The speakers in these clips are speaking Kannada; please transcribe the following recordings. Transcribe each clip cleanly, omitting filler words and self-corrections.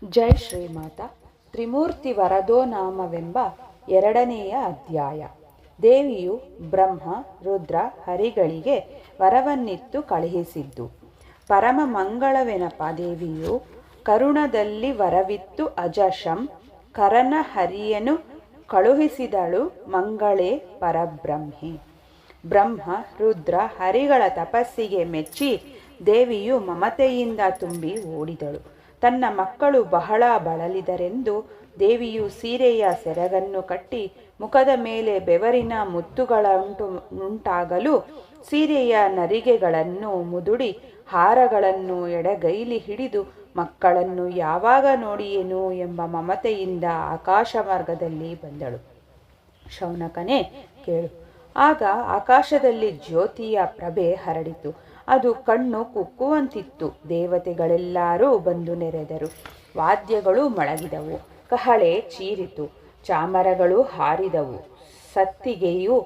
ಜೈ ಶ್ರೀಮಾತ. ತ್ರಿಮೂರ್ತಿ ವರದೋ ನಾಮವೆಂಬ 2ನೇಯ ಅಧ್ಯಾಯ. ದೇವಿಯು ಬ್ರಹ್ಮ, ರುದ್ರ, ಹರಿಗಳಿಗೆ ವರವನ್ನಿತ್ತು ಕಳುಹಿಸಿದ್ದು. ಪರಮ ಮಂಗಳವೆನಪ ದೇವಿಯು ಕರುಣದಲ್ಲಿ ವರವಿತ್ತು ಅಜಶಂ ಕರನ ಹರಿಯನು ಕಳುಹಿಸಿದಳು ಮಂಗಳೇ ಪರಬ್ರಹ್ಮೆ. ಬ್ರಹ್ಮ, ರುದ್ರ, ಹರಿಗಳ ತಪಸ್ಸಿಗೆ ಮೆಚ್ಚಿ ದೇವಿಯು ಮಮತೆಯಿಂದ ತುಂಬಿ ಓಡಿದಳು. ತನ್ನ ಮಕ್ಕಳು ಬಹಳ ಬಳಲಿದರೆಂದು ದೇವಿಯು ಸೀರೆಯ ಸೆರಗನ್ನು ಕಟ್ಟಿ ಮುಖದ ಮೇಲೆ ಬೆವರಿನ ಮುತ್ತುಗಳುಂಟಾಗಲು ಸೀರೆಯ ನರಿಗೆಗಳನ್ನು ಮುದುಡಿ ಹಾರಗಳನ್ನು ಎಡಗೈಲಿ ಹಿಡಿದು ಮಕ್ಕಳನ್ನು ಯಾವಾಗ ನೋಡಿಯೇನು ಎಂಬ ಮಮತೆಯಿಂದ ಆಕಾಶ ಮಾರ್ಗದಲ್ಲಿ ಬಂದಳು. ಶೌನಕನೇ ಕೇಳು. ಆಗ ಆಕಾಶದಲ್ಲಿ ಜ್ಯೋತಿಯ ಪ್ರಭೆ ಹರಡಿತು. ಅದು ಕಣ್ಣು ಕುಕ್ಕುವಂತಿತ್ತು. ದೇವತೆಗಳೆಲ್ಲರೂ ಬಂದು ನೆರೆದರು. ವಾದ್ಯಗಳು ಮೊಳಗಿದವು. ಕಹಳೆ ಚೀರಿತು. ಚಾಮರಗಳು ಹಾರಿದವು. ಸತ್ತಿಗೆಯು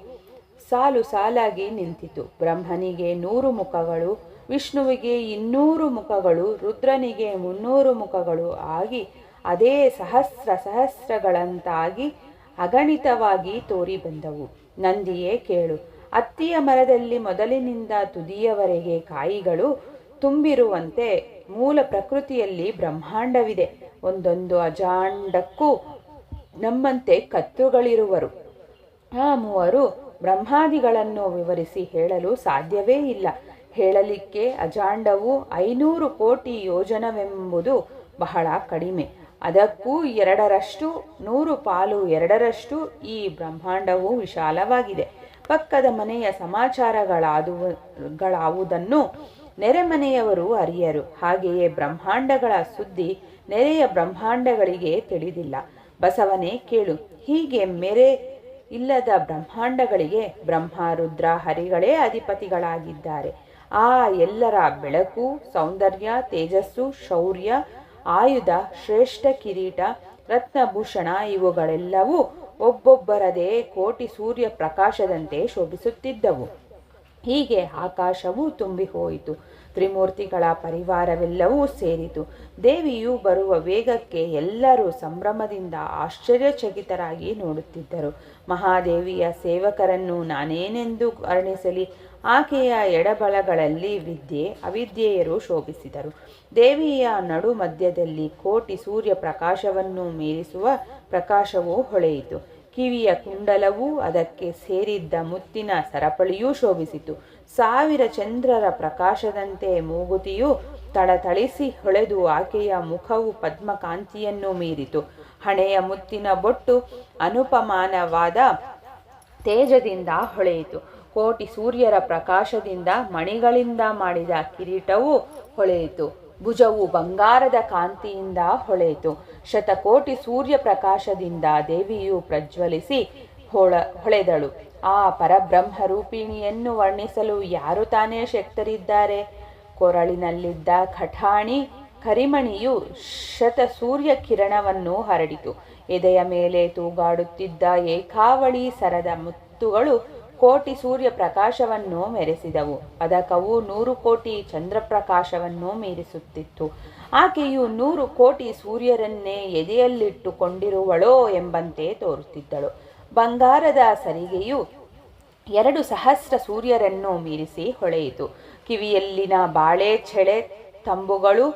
ಸಾಲು ಸಾಲಾಗಿ ನಿಂತಿತು. ಬ್ರಹ್ಮನಿಗೆ 100 ಮುಖಗಳು, ವಿಷ್ಣುವಿಗೆ 200 ಮುಖಗಳು, ರುದ್ರನಿಗೆ 300 ಮುಖಗಳು ಆಗಿ ಅದೇ ಸಹಸ್ರಗಳಂತಾಗಿ ಅಗಣಿತವಾಗಿ ತೋರಿ ಬಂದವು. ನಂದಿಯೇ ಕೇಳು. ಅತ್ತಿಯ ಮರದಲ್ಲಿ ಮೊದಲಿನಿಂದ ತುದಿಯವರೆಗೆ ಕಾಯಿಗಳು ತುಂಬಿರುವಂತೆ ಮೂಲ ಪ್ರಕೃತಿಯಲ್ಲಿ ಬ್ರಹ್ಮಾಂಡವಿದೆ. ಒಂದೊಂದು ಅಜಾಂಡಕ್ಕೂ ನಮ್ಮಂತೆ ಕತ್ತುಗಳಿರುವರು. ಆ 3 ಬ್ರಹ್ಮಾದಿಗಳನ್ನು ವಿವರಿಸಿ ಹೇಳಲು ಸಾಧ್ಯವೇ ಇಲ್ಲ. ಹೇಳಲಿಕ್ಕೆ ಅಜಾಂಡವು 500 ಕೋಟಿ ಯೋಜನವೆಂಬುದು ಬಹಳ ಕಡಿಮೆ. ಅದಕ್ಕೂ 2ರಷ್ಟು 100 ಪಾಲು 2ರಷ್ಟು ಈ ಬ್ರಹ್ಮಾಂಡವು ವಿಶಾಲವಾಗಿದೆ. ಪಕ್ಕದ ಮನೆಯ ಸಮಾಚಾರಗಳಾವುದನ್ನು ನೆರೆಮನೆಯವರು ಅರಿಯರು. ಹಾಗೆಯೇ ಬ್ರಹ್ಮಾಂಡಗಳ ಸುದ್ದಿ ನೆರೆಯ ಬ್ರಹ್ಮಾಂಡಗಳಿಗೆ ತಿಳಿದಿಲ್ಲ. ಬಸವನೇ ಕೇಳು. ಹೀಗೆ ಮೇರೆ ಇಲ್ಲದ ಬ್ರಹ್ಮಾಂಡಗಳಿಗೆ ಬ್ರಹ್ಮ, ರುದ್ರ, ಹರಿಗಳೇ ಅಧಿಪತಿಗಳಾಗಿದ್ದಾರೆ. ಆ ಎಲ್ಲರ ಬೆಳಕು, ಸೌಂದರ್ಯ, ತೇಜಸ್ಸು, ಶೌರ್ಯ, ಆಯುಧ, ಶ್ರೇಷ್ಠ ಕಿರೀಟ, ರತ್ನಭೂಷಣ ಇವುಗಳೆಲ್ಲವೂ ಒಬ್ಬೊಬ್ಬರದೇ ಕೋಟಿ ಸೂರ್ಯ ಪ್ರಕಾಶದಂತೆ ಶೋಭಿಸುತ್ತಿದ್ದವು. ಹೀಗೆ ಆಕಾಶವೂ ತುಂಬಿ ಹೋಯಿತು. ತ್ರಿಮೂರ್ತಿಗಳ ಪರಿವಾರವೆಲ್ಲವೂ ಸೇರಿತು. ದೇವಿಯು ಬರುವ ವೇಗಕ್ಕೆ ಎಲ್ಲರೂ ಸಂಭ್ರಮದಿಂದ ಆಶ್ಚರ್ಯಚಕಿತರಾಗಿ ನೋಡುತ್ತಿದ್ದರು. ಮಹಾದೇವಿಯ ಸೇವಕರನ್ನು ನಾನೇನೆಂದು ವರ್ಣಿಸಲಿ? ಆಕೆಯ ಎಡಬಲಗಳಲ್ಲಿ ವಿದ್ಯೆ, ಅವಿದ್ಯೆಯರು ಶೋಭಿಸಿದರು. ದೇವಿಯ ನಡು ಮಧ್ಯದಲ್ಲಿ ಕೋಟಿ ಸೂರ್ಯ ಪ್ರಕಾಶವನ್ನು ಮೀರಿಸುವ ಪ್ರಕಾಶವೂ ಹೊಳೆಯಿತು. ಕಿವಿಯ ಕುಂಡಲವೂ ಅದಕ್ಕೆ ಸೇರಿದ್ದ ಮುತ್ತಿನ ಸರಪಳಿಯೂ ಶೋಭಿಸಿತು. 1000 ಚಂದ್ರರ ಪ್ರಕಾಶದಂತೆ ಮೂಗುತಿಯು ಥಳಥಳಿಸಿ ಹೊಳೆದು ಆಕೆಯ ಮುಖವು ಪದ್ಮಕಾಂತಿಯನ್ನು ಮೀರಿತು. ಹಣೆಯ ಮುತ್ತಿನ ಬೊಟ್ಟು ಅನುಪಮಾನವಾದ ತೇಜದಿಂದ ಹೊಳೆಯಿತು. ಕೋಟಿ ಸೂರ್ಯರ ಪ್ರಕಾಶದಿಂದ ಮಣಿಗಳಿಂದ ಮಾಡಿದ ಕಿರೀಟವು ಹೊಳೆಯಿತು. ಭುಜವು ಬಂಗಾರದ ಕಾಂತಿಯಿಂದ ಹೊಳೆಯಿತು. ಶತಕೋಟಿ ಸೂರ್ಯ ಪ್ರಕಾಶದಿಂದ ದೇವಿಯು ಪ್ರಜ್ವಲಿಸಿ ಹೊಳೆದಳು. ಆ ಪರಬ್ರಹ್ಮ ರೂಪಿಣಿಯನ್ನು ವರ್ಣಿಸಲು ಯಾರು ತಾನೇ ಶಕ್ತರಿದ್ದಾರೆ? ಕೊರಳಿನಲ್ಲಿದ್ದ ಖಠಾಣಿ ಕರಿಮಣಿಯು ಸೂರ್ಯ ಕಿರಣವನ್ನು ಹರಡಿತು. ಎದೆಯ ಮೇಲೆ ತೂಗಾಡುತ್ತಿದ್ದ ಏಕಾವಳಿ ಸರದ ಮುತ್ತುಗಳು ಕೋಟಿ ಸೂರ್ಯ ಪ್ರಕಾಶವನ್ನು ಮೆರೆಸಿದವು. ಪದಕವು 100 ಕೋಟಿ ಚಂದ್ರಪ್ರಕಾಶವನ್ನು ಮೀರಿಸುತ್ತಿತ್ತು. ಆಕೆಯು 100 ಕೋಟಿ ಸೂರ್ಯರನ್ನೇ ಎದೆಯಲ್ಲಿಟ್ಟುಕೊಂಡಿರುವಳೋ ಎಂಬಂತೆ ತೋರುತ್ತಿದ್ದಳು. ಬಂಗಾರದ ಸರಿಗೆಯು 2 ಸಹಸ್ರ ಸೂರ್ಯರನ್ನು ಮೀರಿಸಿ ಹೊಳೆಯಿತು. ಕಿವಿಯಲ್ಲಿನ ಬಾಳೆ ಚೆಳೆ ತಂಬುಗಳು,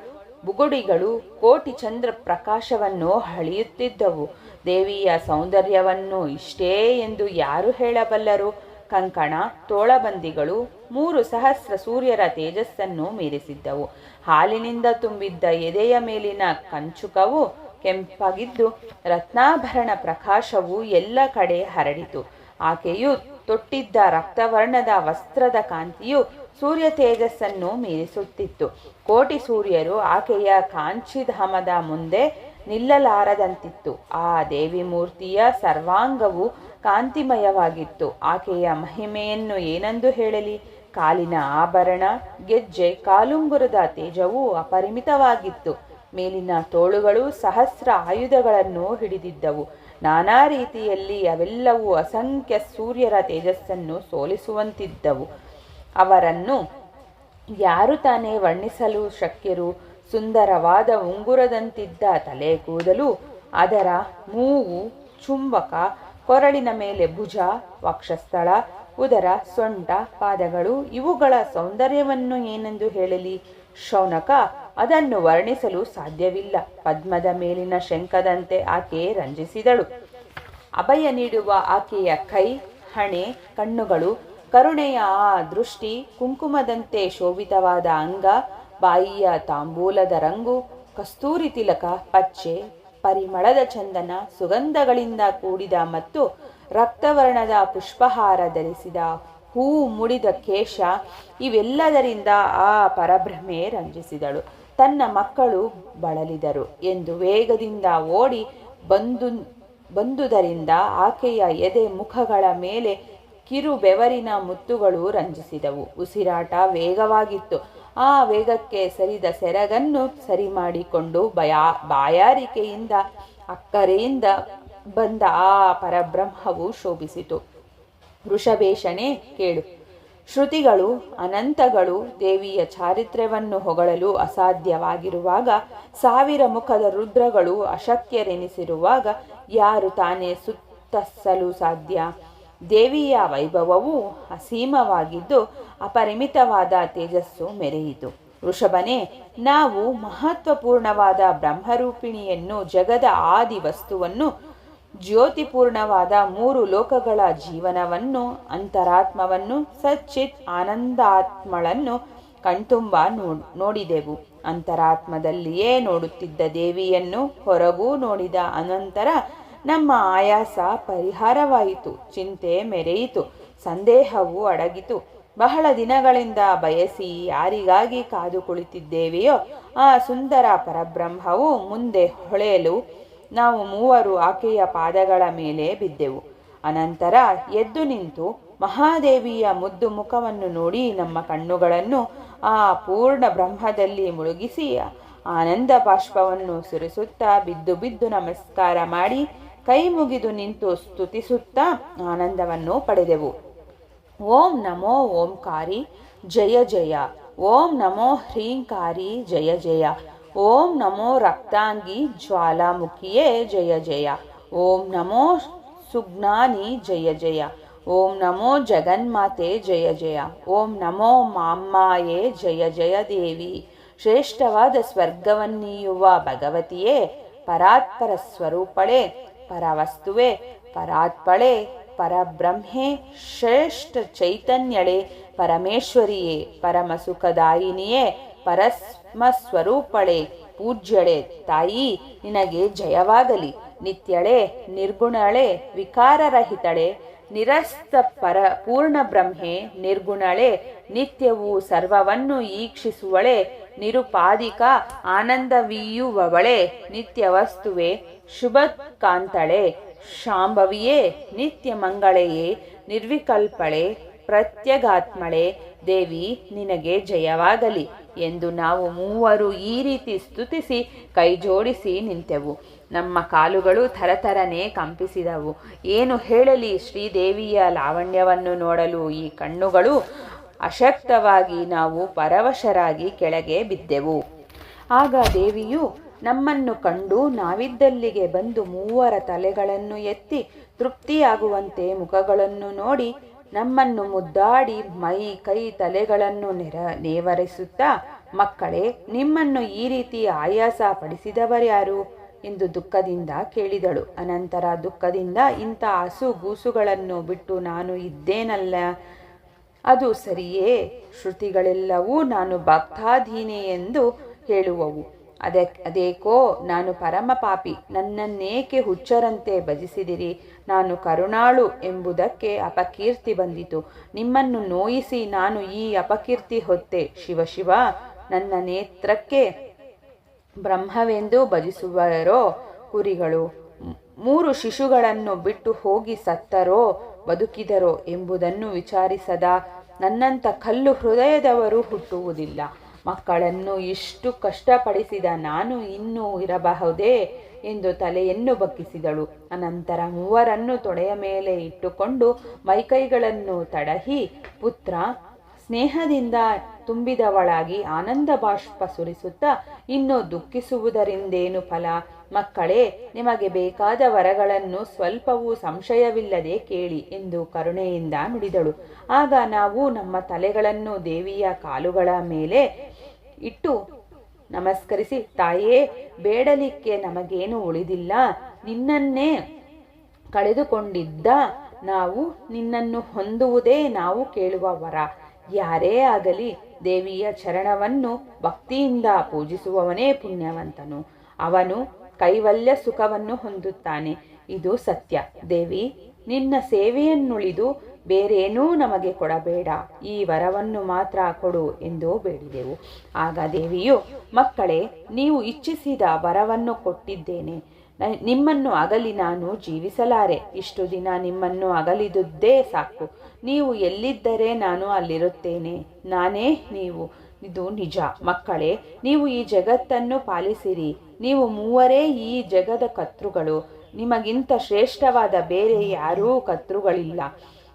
ಬುಗುಡಿಗಳು ಕೋಟಿ ಚಂದ್ರ ಪ್ರಕಾಶವನ್ನು ಹಳಿಯುತ್ತಿದ್ದವು. ದೇವಿಯ ಸೌಂದರ್ಯವನ್ನು ಇಷ್ಟೇ ಎಂದು ಯಾರು ಹೇಳಬಲ್ಲರು? ಕಂಕಣ, ತೋಳಬಂದಿಗಳು 3 ಸಹಸ್ರ ಸೂರ್ಯರ ತೇಜಸ್ಸನ್ನು ಮೀರಿಸಿದ್ದವು. ಹಾಲಿನಿಂದ ತುಂಬಿದ್ದ ಎದೆಯ ಮೇಲಿನ ಕಂಚುಕವು ಕೆಂಪಾಗಿದ್ದು ರತ್ನಾಭರಣ ಪ್ರಕಾಶವು ಎಲ್ಲ ಕಡೆ ಹರಡಿತು. ಆಕೆಯು ತೊಟ್ಟಿದ್ದ ರಕ್ತವರ್ಣದ ವಸ್ತ್ರದ ಕಾಂತಿಯು ಸೂರ್ಯ ತೇಜಸ್ಸನ್ನು ಮೀರಿಸುತ್ತಿತ್ತು. ಕೋಟಿ ಸೂರ್ಯರು ಆಕೆಯ ಕಾಂಚಿಧಾಮದ ಮುಂದೆ ನಿಲ್ಲಲಾರದಂತಿತ್ತು. ಆ ದೇವಿ ಮೂರ್ತಿಯ ಸರ್ವಾಂಗವು ಕಾಂತಿಮಯವಾಗಿತ್ತು. ಆಕೆಯ ಮಹಿಮೆಯನ್ನು ಏನೆಂದು ಹೇಳಲಿ? ಕಾಲಿನ ಆಭರಣ, ಗೆಜ್ಜೆ, ಕಾಲುಂಗುರದ ತೇಜವು ಅಪರಿಮಿತವಾಗಿತ್ತು. ಮೇಲಿನ ತೋಳುಗಳು ಸಹಸ್ರ ಆಯುಧಗಳನ್ನು ಹಿಡಿದಿದ್ದವು. ನಾನಾ ರೀತಿಯಲ್ಲಿ ಅವೆಲ್ಲವೂ ಅಸಂಖ್ಯ ಸೂರ್ಯರ ತೇಜಸ್ಸನ್ನು ಸೋಲಿಸುವಂತಿದ್ದವು. ಅವರನ್ನು ಯಾರು ತಾನೇ ವರ್ಣಿಸಲು ಶಕ್ಯರು? ಸುಂದರವಾದ ಉಂಗುರದಂತಿದ್ದ ತಲೆ ಕೂದಲು, ಅದರ ಮೂಗು, ಚುಂಬಕ, ಕೊರಳಿನ ಮೇಲೆ ಭುಜ, ವಕ್ಷಸ್ಥಳ, ಉದರ, ಸೊಂಟ, ಪಾದಗಳು, ಇವುಗಳ ಸೌಂದರ್ಯವನ್ನು ಏನೆಂದು ಹೇಳಲಿ? ಶೌನಕ, ಅದನ್ನು ವರ್ಣಿಸಲು ಸಾಧ್ಯವಿಲ್ಲ. ಪದ್ಮದ ಮೇಲಿನ ಶಂಖದಂತೆ ಆಕೆ ರಂಜಿಸಿದಳು. ಅಭಯ ನೀಡುವ ಆಕೆಯ ಕೈ, ಹಣೆ, ಕಣ್ಣುಗಳು, ಕರುಣೆಯ ಆ ದೃಷ್ಟಿ, ಕುಂಕುಮದಂತೆ ಶೋಭಿತವಾದ ಅಂಗ, ಬಾಯಿಯ ತಾಂಬೂಲದ ರಂಗು, ಕಸ್ತೂರಿ ತಿಲಕ, ಪಚ್ಚೆ, ಪರಿಮಳದ ಚಂದನ, ಸುಗಂಧಗಳಿಂದ ಕೂಡಿದ ಮತ್ತು ರಕ್ತವರ್ಣದ ಪುಷ್ಪಹಾರ ಧರಿಸಿದ ಹೂ ಮುಡಿದ ಕೇಶ, ಇವೆಲ್ಲದರಿಂದ ಆ ಪರಬ್ರಹ್ಮೆ ರಂಜಿಸಿದಳು. ತನ್ನ ಮಕ್ಕಳು ಬಳಲಿದರು ಎಂದು ವೇಗದಿಂದ ಓಡಿ ಬಂದುದರಿಂದ ಆಕೆಯ ಎದೆ ಮುಖಗಳ ಮೇಲೆ ಕಿರು ಬೆವರಿನ ಮುತ್ತುಗಳು ರಂಜಿಸಿದವು. ಉಸಿರಾಟ ವೇಗವಾಗಿತ್ತು. ಆ ವೇಗಕ್ಕೆ ಸರಿದ ಸೆರಗನ್ನು ಸರಿ ಮಾಡಿಕೊಂಡು ಬಾಯಾರಿಕೆಯಿಂದ ಅಕ್ಕರೆಯಿಂದ ಬಂದ ಆ ಪರಬ್ರಹ್ಮವು ಶೋಭಿಸಿತು. ವೃಷಭೇಷಣೆ, ಕೇಳು. ಶ್ರುತಿಗಳು ಅನಂತಗಳು ದೇವಿಯ ಚಾರಿತ್ರ್ಯವನ್ನು ಹೊಗಳಲು ಅಸಾಧ್ಯವಾಗಿರುವಾಗ, ಸಾವಿರ ಮುಖದ ರುದ್ರಗಳು ಅಶಕ್ಯರೆನಿಸಿರುವಾಗ ಯಾರು ತಾನೇ ಸುತ್ತಿಸಲು ಸಾಧ್ಯ? ದೇವಿಯ ವೈಭವವು ಅಸೀಮವಾಗಿದ್ದು ಅಪರಿಮಿತವಾದ ತೇಜಸ್ಸು ಮೆರೆಯಿತು. ವೃಷಭನೇ, ನಾವು ಮಹತ್ವಪೂರ್ಣವಾದ ಬ್ರಹ್ಮರೂಪಿಣಿಯನ್ನು, ಜಗದ ಆದಿ ವಸ್ತುವನ್ನು, ಜ್ಯೋತಿಪೂರ್ಣವಾದ ಮೂರು ಲೋಕಗಳ ಜೀವನವನ್ನು, ಅಂತರಾತ್ಮವನ್ನು, ಸಚ್ಚಿತ್ ಆನಂದಾತ್ಮಳನ್ನು ಕಣ್ತುಂಬ ನೋಡಿದೆವು. ಅಂತರಾತ್ಮದಲ್ಲಿಯೇ ನೋಡುತ್ತಿದ್ದ ದೇವಿಯನ್ನು ಹೊರಗೂ ನೋಡಿದ ಅನಂತರ ನಮ್ಮ ಆಯಾಸ ಪರಿಹಾರವಾಯಿತು, ಚಿಂತೆ ಮೆರೆಯಿತು, ಸಂದೇಹವು ಅಡಗಿತು. ಬಹಳ ದಿನಗಳಿಂದ ಬಯಸಿ ಯಾರಿಗಾಗಿ ಕಾದು ಕುಳಿತಿದ್ದೇವೆಯೋ ಆ ಸುಂದರ ಪರಬ್ರಹ್ಮವು ಮುಂದೆ ಹೊಳೆಯಲು ನಾವು ಮೂವರು ಆಕೆಯ ಪಾದಗಳ ಮೇಲೆ ಬಿದ್ದೆವು. ಅನಂತರ ಎದ್ದು ನಿಂತು ಮಹಾದೇವಿಯ ಮುದ್ದು ಮುಖವನ್ನು ನೋಡಿ ನಮ್ಮ ಕಣ್ಣುಗಳನ್ನು ಆ ಪೂರ್ಣ ಬ್ರಹ್ಮದಲ್ಲಿ ಮುಳುಗಿಸಿ ಆನಂದ ಬಾಷ್ಪವನ್ನು ಸುರಿಸುತ್ತಾ ಬಿದ್ದು ಬಿದ್ದು ನಮಸ್ಕಾರ ಮಾಡಿ ಕೈ ಮುಗಿದು ನಿಂತು ಸ್ತುತಿಸುತ್ತಾ ಆನಂದವನ್ನು ಪಡೆದೆವು. ಓಂ ನಮೋ ಓಂಕಾರಿ ಜಯ ಜಯ. ಓಂ ನಮೋ ಹ್ರೀಂಕಾರಿ ಜಯ ಜಯ. ಓಂ ನಮೋ ರಕ್ತಾಂಗಿ ಜ್ವಾಲಾಮುಖಿಯೇ ಜಯ ಜಯ. ಓಂ ನಮೋ ಸುಜ್ಞಾನಿ ಜಯ ಜಯ. ಓಂ ನಮೋ ಜಗನ್ಮಾತೆ ಜಯ ಜಯ. ಓಂ ನಮೋ ಮಾಮ್ಮಾಯೇ ಜಯ ಜಯ ದೇವಿ. ಶ್ರೇಷ್ಠವಾದ ಸ್ವರ್ಗವನ್ನೀಯುವ ಭಗವತಿಯೇ, ಪರಾತ್ಪರ ಸ್ವರೂಪಳೆ, ಪರವಸ್ತುವೆ, ಪರಾತ್ಪಳೆ, ಪರಬ್ರಹ್ಮೆ, ಶ್ರೇಷ್ಠ ಚೈತನ್ಯಳೆ, ಪರಮೇಶ್ವರಿಯೇ, ಪರಮ ಸುಖದಾಯಿನಿಯೇ, ಪರಸ್ಮ ಸ್ವರೂಪಳೆ, ಪೂಜ್ಯಳೆ ತಾಯಿ, ನಿನಗೆ ಜಯವಾಗಲಿ. ನಿತ್ಯಳೆ, ನಿರ್ಗುಣಳೆ, ವಿಕಾರರಹಿತಳೆ, ನಿರಸ್ತ ಪೂರ್ಣ ಬ್ರಹ್ಮೆ, ನಿರ್ಗುಣಳೆ, ನಿತ್ಯವೂ ಸರ್ವವನ್ನು ಈಕ್ಷಿಸುವಳೆ, ನಿರುಪಾದಿಕ ಆನಂದವೀಯುವವಳೆ, ನಿತ್ಯ ವಸ್ತುವೆ, ಶುಭ ಕಾಂತಳೆ, ಶಾಂಭವಿಯೇ, ನಿತ್ಯ ಮಂಗಳೆಯೇ, ನಿರ್ವಿಕಲ್ಪಳೆ, ಪ್ರತ್ಯಗಾತ್ಮಳೆ ದೇವಿ, ನಿನಗೆ ಜಯವಾಗಲಿ ಎಂದು ನಾವು ಮೂವರು ಈ ರೀತಿ ಸ್ತುತಿಸಿ ಕೈ ಜೋಡಿಸಿ ನಿಂತೆವು. ನಮ್ಮ ಕಾಲುಗಳು ಥರಥರನೆ ಕಂಪಿಸಿದವು. ಏನು ಹೇಳಲಿ, ಶ್ರೀದೇವಿಯ ಲಾವಣ್ಯವನ್ನು ನೋಡಲು ಈ ಕಣ್ಣುಗಳು ಅಶಕ್ತವಾಗಿ ನಾವು ಪರವಶರಾಗಿ ಕೆಳಗೆ ಬಿದ್ದೆವು. ಆಗ ದೇವಿಯು ನಮ್ಮನ್ನು ಕಂಡು ನಾವಿದ್ದಲ್ಲಿಗೆ ಬಂದು ಮೂವರ ತಲೆಗಳನ್ನು ಎತ್ತಿ ತೃಪ್ತಿಯಾಗುವಂತೆ ಮುಖಗಳನ್ನು ನೋಡಿ ನಮ್ಮನ್ನು ಮುದ್ದಾಡಿ ಮೈ ಕೈ ತಲೆಗಳನ್ನು ನೇವರಿಸುತ್ತಾ, ಮಕ್ಕಳೇ, ನಿಮ್ಮನ್ನು ಈ ರೀತಿ ಆಯಾಸ ಪಡಿಸಿದವರ್ಯಾರು ಎಂದು ದುಃಖದಿಂದ ಕೇಳಿದಳು. ಅನಂತರ ದುಃಖದಿಂದ, ಇಂಥ ಹಸುಗೂಸುಗಳನ್ನು ಬಿಟ್ಟು ನಾನು ಇದ್ದೇನಲ್ಲ, ಅದು ಸರಿಯೇ? ಶ್ರುತಿಗಳೆಲ್ಲವೂ ನಾನು ಭಕ್ತಾಧೀನೆ ಎಂದು ಹೇಳುವವು. ಅದೇಕೋ ನಾನು ಪರಮ ಪಾಪಿ, ನನ್ನನ್ನೇಕೆ ಹುಚ್ಚರಂತೆ ಭಜಿಸಿದಿರಿ? ನಾನು ಕರುಣಾಳು ಎಂಬುದಕ್ಕೆ ಅಪಕೀರ್ತಿ ಬಂದಿತು. ನಿಮ್ಮನ್ನು ನೋಯಿಸಿ ನಾನು ಈ ಅಪಕೀರ್ತಿ ಹೊತ್ತೆ. ಶಿವ ಶಿವ, ನನ್ನ ನೇತ್ರಕ್ಕೆ ಬ್ರಹ್ಮವೆಂದು ಭಜಿಸುವರೋ ಕುರಿಗಳು 3 ಶಿಶುಗಳನ್ನು ಬಿಟ್ಟು ಹೋಗಿ ಸತ್ತರೋ ಬದುಕಿದರೋ ಎಂಬುದನ್ನು ವಿಚಾರಿಸದ ನನ್ನಂಥ ಕಲ್ಲು ಹೃದಯದವರು ಹುಟ್ಟುವುದಿಲ್ಲ. ಮಕ್ಕಳನ್ನು ಇಷ್ಟು ಕಷ್ಟಪಡಿಸಿದ ನಾನು ಇನ್ನೂ ಇರಬಹುದೇ ಎಂದು ತಲೆಯನ್ನು ಬಗ್ಗಿಸಿದಳು. ಅನಂತರ ಮೂವರನ್ನು ತೊಡೆಯ ಮೇಲೆ ಇಟ್ಟುಕೊಂಡು ಮೈಕೈಗಳನ್ನು ತಡಹಿ, ಪುತ್ರ, ಸ್ನೇಹದಿಂದ ತುಂಬಿದವಳಾಗಿ ಆನಂದ ಬಾಷ್ಪ ಸುರಿಸುತ್ತಾ ಇನ್ನು ದುಃಖಿಸುವುದರಿಂದೇನು ಫಲ? ಮಕ್ಕಳೇ, ನಿಮಗೆ ಬೇಕಾದ ವರಗಳನ್ನು ಸ್ವಲ್ಪವೂ ಸಂಶಯವಿಲ್ಲದೆ ಕೇಳಿ ಎಂದು ಕರುಣೆಯಿಂದ ನುಡಿದಳು. ಆಗ ನಾವು ನಮ್ಮ ತಲೆಗಳನ್ನು ದೇವಿಯ ಕಾಲುಗಳ ಮೇಲೆ ಇಟ್ಟು ನಮಸ್ಕರಿಸಿ, ತಾಯೇ, ಬೇಡಲಿಕ್ಕೆ ನಮಗೇನು ಉಳಿದಿಲ್ಲ. ನಿನ್ನನ್ನೇ ಕಳೆದುಕೊಂಡಿದ್ದ ನಾವು ನಿನ್ನನ್ನು ಹೊಂದುವುದೇ ನಾವು ಕೇಳುವ ವರ. ಯಾರೇ ಆಗಲಿ ದೇವಿಯ ಚರಣವನ್ನು ಭಕ್ತಿಯಿಂದ ಪೂಜಿಸುವವನೇ ಪುಣ್ಯವಂತನು. ಅವನು ಕೈವಲ್ಯ ಸುಖವನ್ನು ಹೊಂದುತ್ತಾನೆ. ಇದು ಸತ್ಯ. ದೇವಿ, ನಿನ್ನ ಸೇವೆಯನ್ನುಳಿದು ಬೇರೇನೂ ನಮಗೆ ಕೊಡಬೇಡ, ಈ ವರವನ್ನು ಮಾತ್ರ ಕೊಡು ಎಂದು ಬೇಡಿದೆವು. ಆಗ ದೇವಿಯು, ಮಕ್ಕಳೇ, ನೀವು ಇಚ್ಛಿಸಿದ ವರವನ್ನು ಕೊಟ್ಟಿದ್ದೇನೆ. ನಿಮ್ಮನ್ನು ಅಗಲಿ ನಾನು ಜೀವಿಸಲಾರೆ. ಇಷ್ಟು ದಿನ ನಿಮ್ಮನ್ನು ಅಗಲಿದುದೇ ಸಾಕು. ನೀವು ಎಲ್ಲಿದ್ದರೆ ನಾನು ಅಲ್ಲಿರುತ್ತೇನೆ. ನಾನೇ ನೀವು. ಇದು ನಿಜ. ಮಕ್ಕಳೇ, ನೀವು ಈ ಜಗತ್ತನ್ನು ಪಾಲಿಸಿರಿ. ನೀವು ಮೂವರೇ ಈ ಜಗದ ಕರ್ತೃಗಳು. ನಿಮಗಿಂತ ಶ್ರೇಷ್ಠವಾದ ಬೇರೆ ಯಾರೂ ಕರ್ತೃಗಳಿಲ್ಲ.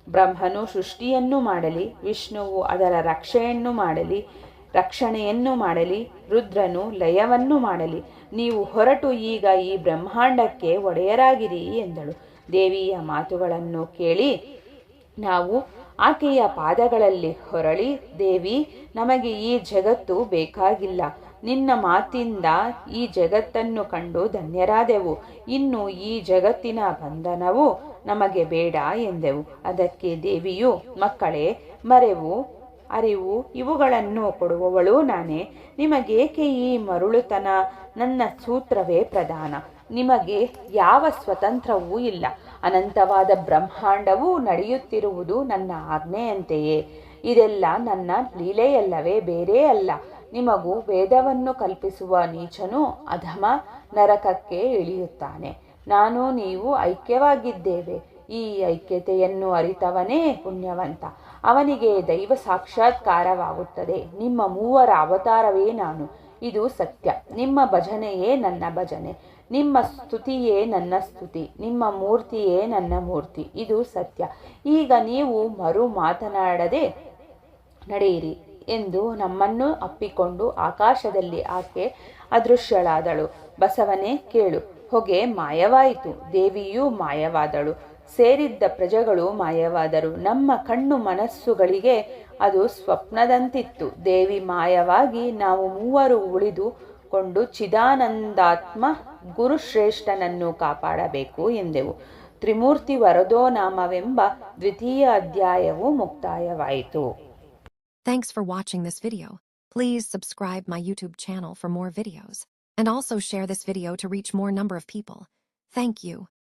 ಬ್ರಹ್ಮನು ಸೃಷ್ಟಿಯನ್ನು ಮಾಡಲಿ, ವಿಷ್ಣುವು ಅದರ ರಕ್ಷಣೆಯನ್ನು ಮಾಡಲಿ, ರುದ್ರನು ಲಯವನ್ನು ಮಾಡಲಿ. ನೀವು ಹೊರಟು ಈಗ ಈ ಬ್ರಹ್ಮಾಂಡಕ್ಕೆ ಒಡೆಯರಾಗಿರಿ ಎಂದಳು. ದೇವಿಯ ಮಾತುಗಳನ್ನು ಕೇಳಿ ನಾವು ಆಕೆಯ ಪಾದಗಳಲ್ಲಿ ಹೊರಳಿ, ದೇವಿ, ನಮಗೆ ಈ ಜಗತ್ತು ಬೇಕಾಗಿಲ್ಲ. ನಿನ್ನ ಮಾತಿಂದ ಈ ಜಗತ್ತನ್ನು ಕಂಡು ಧನ್ಯರಾದೆವು. ಇನ್ನು ಈ ಜಗತ್ತಿನ ಬಂಧನವು ನಮಗೆ ಬೇಡ ಎಂದೆವು. ಅದಕ್ಕೆ ದೇವಿಯು, ಮಕ್ಕಳೇ, ಮರೆವು, ಅರಿವು ಇವುಗಳನ್ನು ಕೊಡುವವಳು ನಾನೇ. ನಿಮಗೇಕೆ ಈ ಮರುಳುತನ? ನನ್ನ ಸೂತ್ರವೇ ಪ್ರಧಾನ. ನಿಮಗೆ ಯಾವ ಸ್ವತಂತ್ರವೂ ಇಲ್ಲ. ಅನಂತವಾದ ಬ್ರಹ್ಮಾಂಡವೂ ನಡೆಯುತ್ತಿರುವುದು ನನ್ನ ಆಜ್ಞೆಯಂತೆಯೇ. ಇದೆಲ್ಲ ನನ್ನ ಲೀಲೆಯಲ್ಲವೇ, ಬೇರೆ ಅಲ್ಲ. ನಿಮಗೂ ವೇದವನ್ನು ಕಲ್ಪಿಸುವ ನೀಚನು ಅಧಮ ನರಕಕ್ಕೆ ಇಳಿಯುತ್ತಾನೆ. ನಾನು ನೀವು ಐಕ್ಯವಾಗಿದ್ದೇವೆ. ಈ ಐಕ್ಯತೆಯನ್ನು ಅರಿತವನೇ ಪುಣ್ಯವಂತ. ಅವನಿಗೆ ದೈವ ಸಾಕ್ಷಾತ್ಕಾರವಾಗುತ್ತದೆ. ನಿಮ್ಮ ಮೂವರ ಅವತಾರವೇ ನಾನು. ಇದು ಸತ್ಯ. ನಿಮ್ಮ ಭಜನೆಯೇ ನನ್ನ ಭಜನೆ, ನಿಮ್ಮ ಸ್ತುತಿಯೇ ನನ್ನ ಸ್ತುತಿ, ನಿಮ್ಮ ಮೂರ್ತಿಯೇ ನನ್ನ ಮೂರ್ತಿ. ಇದು ಸತ್ಯ. ಈಗ ನೀವು ಮಾತನಾಡದೆ ನಡೆಯಿರಿ ಎಂದು ನಮ್ಮನ್ನು ಅಪ್ಪಿಕೊಂಡು ಆಕಾಶದಲ್ಲಿ ಆಕೆ ಅದೃಶ್ಯಳಾದಳು. ಬಸವನೇ ಕೇಳು. ಹೊಗೆ ಮಾಯವಾಯಿತು. ದೇವಿಯೂ ಮಾಯವಾದಳು. ಸೇರಿದ್ದ ಪ್ರಜೆಗಳು ಮಾಯವಾದರು. ನಮ್ಮ ಕಣ್ಣು ಮನಸ್ಸುಗಳಿಗೆ ಅದು ಸ್ವಪ್ನದಂತಿತ್ತು. ದೇವಿ ಮಾಯವಾಗಿ ನಾವು ಮೂವರು ಉಳಿದುಕೊಂಡು ಚಿದಾನಂದಾತ್ಮ ಗುರುಶ್ರೇಷ್ಠನನ್ನು ಕಾಪಾಡಬೇಕು ಎಂದೆವು. ತ್ರಿಮೂರ್ತಿ ವರದೋ ನಾಮವೆಂಬ ದ್ವಿತೀಯ ಅಧ್ಯಾಯವು ಮುಕ್ತಾಯವಾಯಿತು. Thanks for watching this video. Please subscribe my YouTube channel for more videos. And also share this video to reach more number of people. Thank you.